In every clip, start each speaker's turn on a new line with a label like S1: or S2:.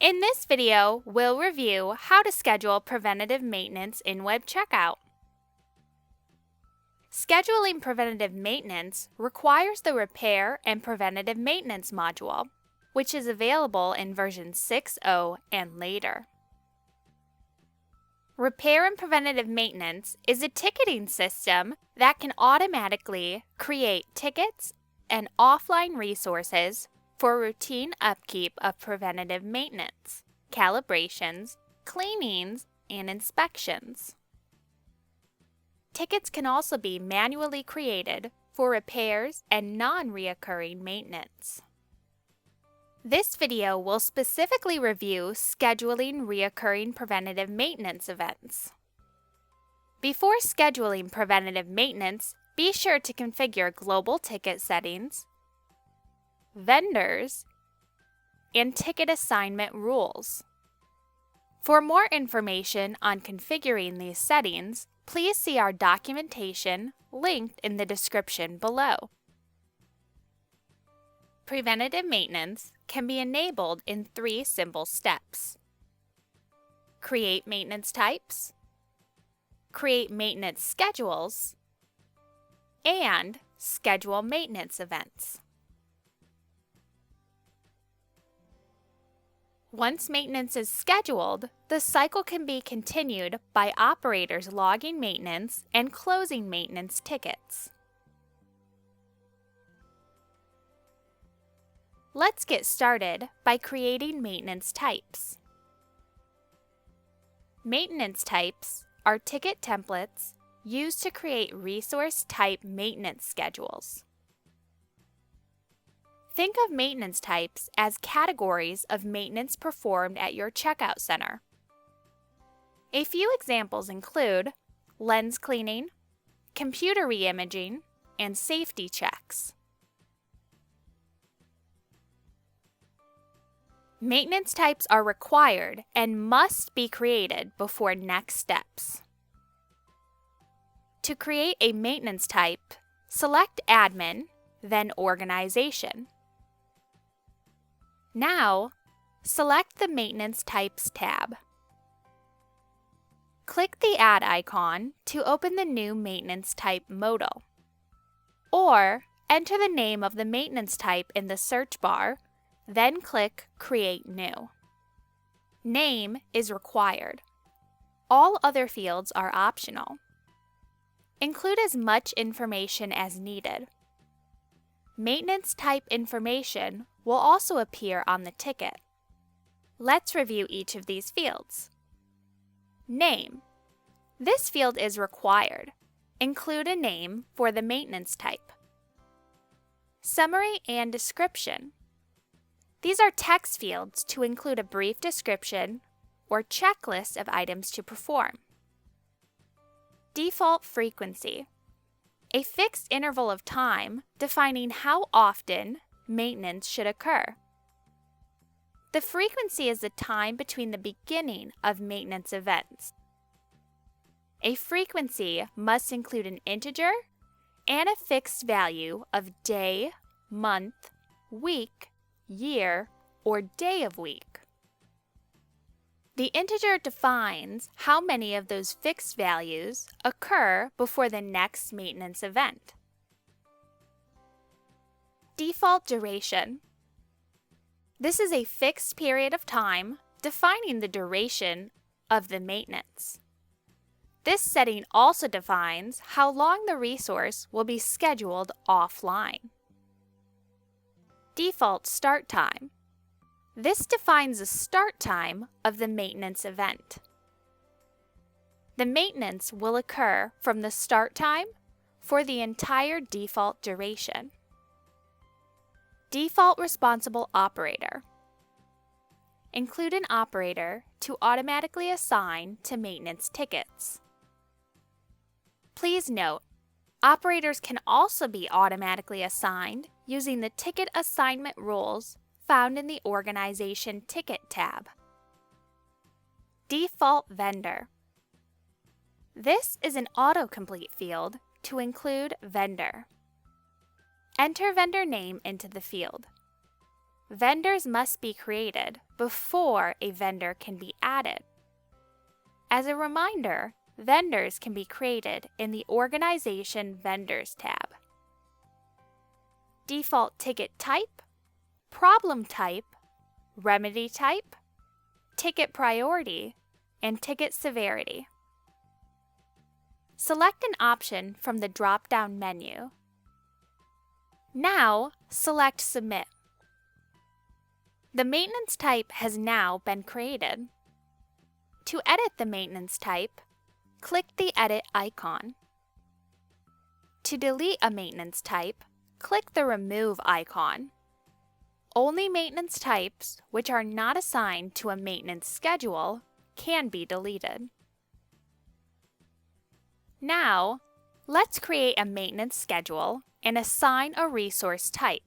S1: In this video, we'll review how to schedule preventative maintenance in Web Checkout. Scheduling preventative maintenance requires the Repair and Preventative Maintenance module, which is available in version 6.0 and later. Repair and Preventative Maintenance is a ticketing system that can automatically create tickets and offline resources for routine upkeep of preventative maintenance, calibrations, cleanings, and inspections. Tickets can also be manually created for repairs and non-reoccurring maintenance. This video will specifically review scheduling reoccurring preventative maintenance events. Before scheduling preventative maintenance, be sure to configure global ticket settings, vendors, and ticket assignment rules. For more information on configuring these settings, please see our documentation linked in the description below. Preventative maintenance can be enabled in 3 simple steps. Create maintenance types, create maintenance schedules, and schedule maintenance events. Once maintenance is scheduled, the cycle can be continued by operators logging maintenance and closing maintenance tickets. Let's get started by creating maintenance types. Maintenance types are ticket templates used to create resource type maintenance schedules. Think of maintenance types as categories of maintenance performed at your checkout center. A few examples include lens cleaning, computer reimaging, and safety checks. Maintenance types are required and must be created before next steps. To create a maintenance type, select Admin, then Organization. Now, select the Maintenance Types tab. Click the Add icon to open the new Maintenance Type modal, or enter the name of the maintenance type in the search bar, then click Create New. Name is required. All other fields are optional. Include as much information as needed. Maintenance type information will also appear on the ticket. Let's review each of these fields. Name. This field is required. Include a name for the maintenance type. Summary and description. These are text fields to include a brief description or checklist of items to perform. Default frequency. A fixed interval of time defining how often maintenance should occur. The frequency is the time between the beginning of maintenance events. A frequency must include an integer and a fixed value of day, month, week, year, or day of week. The integer defines how many of those fixed values occur before the next maintenance event. Default duration. This is a fixed period of time defining the duration of the maintenance. This setting also defines how long the resource will be scheduled offline. Default start time. This defines the start time of the maintenance event. The maintenance will occur from the start time for the entire default duration. Default responsible operator. Include an operator to automatically assign to maintenance tickets. Please note, operators can also be automatically assigned using the ticket assignment rules found in the Organization Ticket tab. Default vendor. This is an autocomplete field to include vendor. Enter vendor name into the field. vendors must be created before a vendor can be added. As a reminder, vendors can be created in the Organization Vendors tab. Default ticket type, problem type, remedy type, ticket priority, and ticket severity. Select an option from the drop-down menu. Now, select Submit. The maintenance type has now been created. To edit the maintenance type, click the Edit icon. To delete a maintenance type, click the Remove icon. Only maintenance types which are not assigned to a maintenance schedule can be deleted. Now, let's create a maintenance schedule and assign a resource type.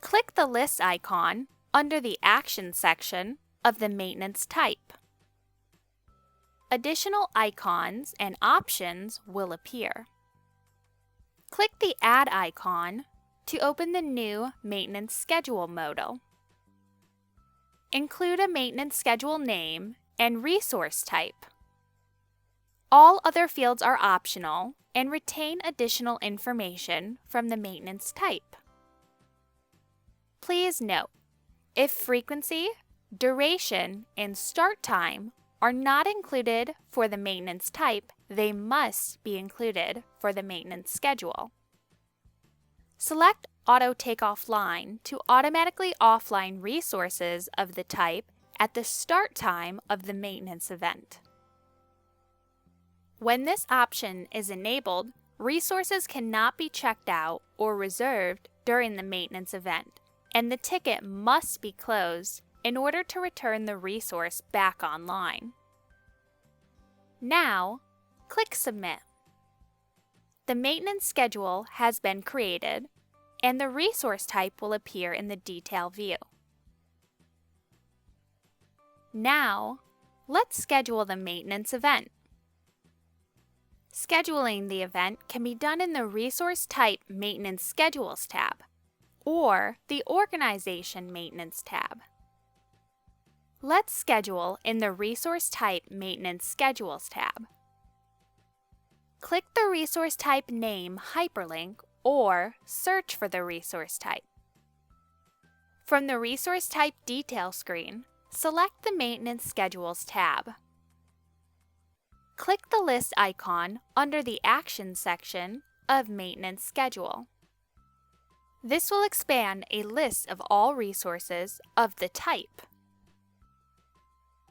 S1: Click the List icon under the Action section of the maintenance type. Additional icons and options will appear. Click the Add icon to open the new Maintenance Schedule modal. Include a maintenance schedule name and resource type. All other fields are optional and retain additional information from the maintenance type. Please note, if frequency, duration, and start time are not included for the maintenance type, they must be included for the maintenance schedule. Select Auto Take Offline to automatically offline resources of the type at the start time of the maintenance event. When this option is enabled, resources cannot be checked out or reserved during the maintenance event, and the ticket must be closed in order to return the resource back online. Now, click Submit. The maintenance schedule has been created, and the resource type will appear in the Detail view. Now, let's schedule the maintenance event. Scheduling the event can be done in the Resource Type Maintenance Schedules tab or the Organization Maintenance tab. Let's schedule in the Resource Type Maintenance Schedules tab. Click the resource type name hyperlink or search for the resource type. From the Resource Type Detail screen, select the Maintenance Schedules tab. Click the List icon under the Action section of Maintenance Schedule. This will expand a list of all resources of the type.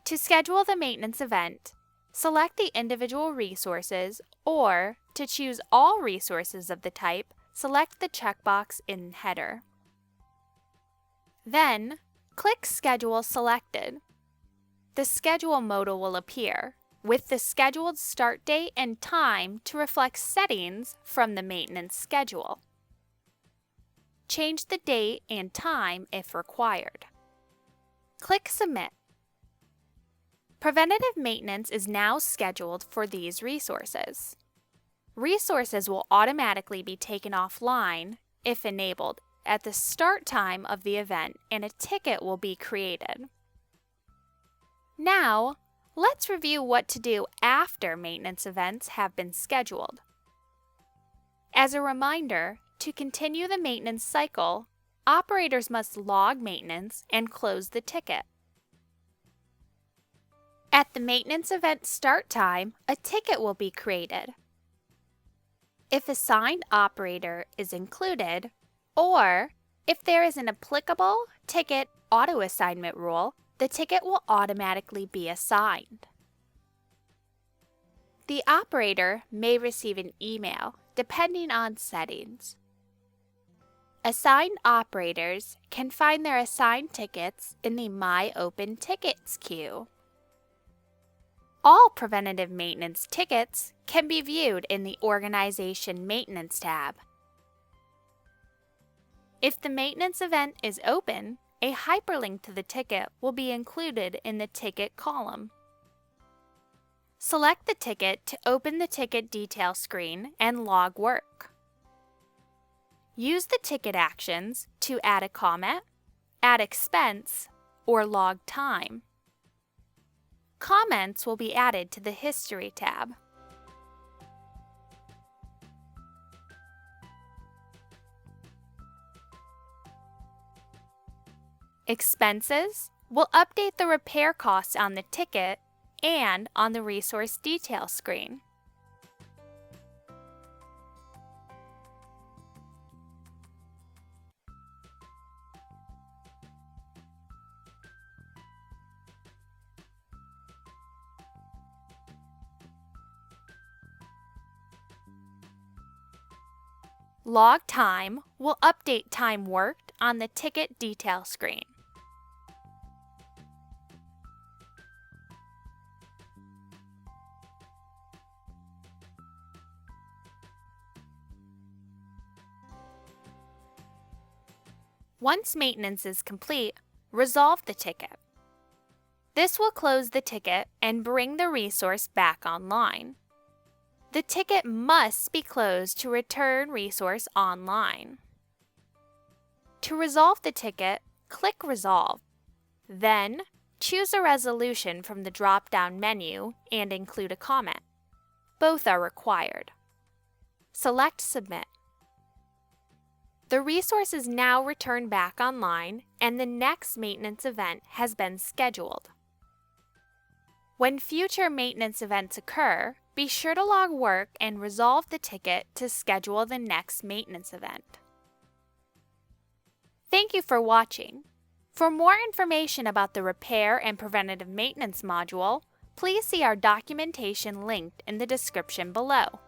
S1: To schedule the maintenance event, select the individual resources, or to choose all resources of the type, select the checkbox in Header. Then, click Schedule Selected. The Schedule modal will appear, with the scheduled start date and time to reflect settings from the maintenance schedule. Change the date and time if required. Click Submit. Preventative maintenance is now scheduled for these resources. Resources will automatically be taken offline, if enabled, at the start time of the event, and a ticket will be created. Now, let's review what to do after maintenance events have been scheduled. As a reminder, to continue the maintenance cycle, operators must log maintenance and close the ticket. At the maintenance event start time, a ticket will be created. If assigned operator is included, or if there is an applicable ticket auto-assignment rule, the ticket will automatically be assigned. The operator may receive an email, depending on settings. Assigned operators can find their assigned tickets in the My Open Tickets queue. All preventative maintenance tickets can be viewed in the Organization Maintenance tab. If the maintenance event is open, a hyperlink to the ticket will be included in the ticket column. Select the ticket to open the ticket detail screen and log work. Use the ticket actions to add a comment, add expense, or log time. Comments will be added to the History tab. Expenses will update the repair costs on the ticket and on the resource detail screen. Log time will update time worked on the ticket detail screen. Once maintenance is complete, resolve the ticket. This will close the ticket and bring the resource back online. The ticket must be closed to return resource online. To resolve the ticket, click Resolve. Then, choose a resolution from the drop-down menu and include a comment. Both are required. Select Submit. The resource is now returned back online and the next maintenance event has been scheduled. When future maintenance events occur, be sure to log work and resolve the ticket to schedule the next maintenance event. Thank you for watching. For more information about the Repair and Preventative Maintenance module, please see our documentation linked in the description below.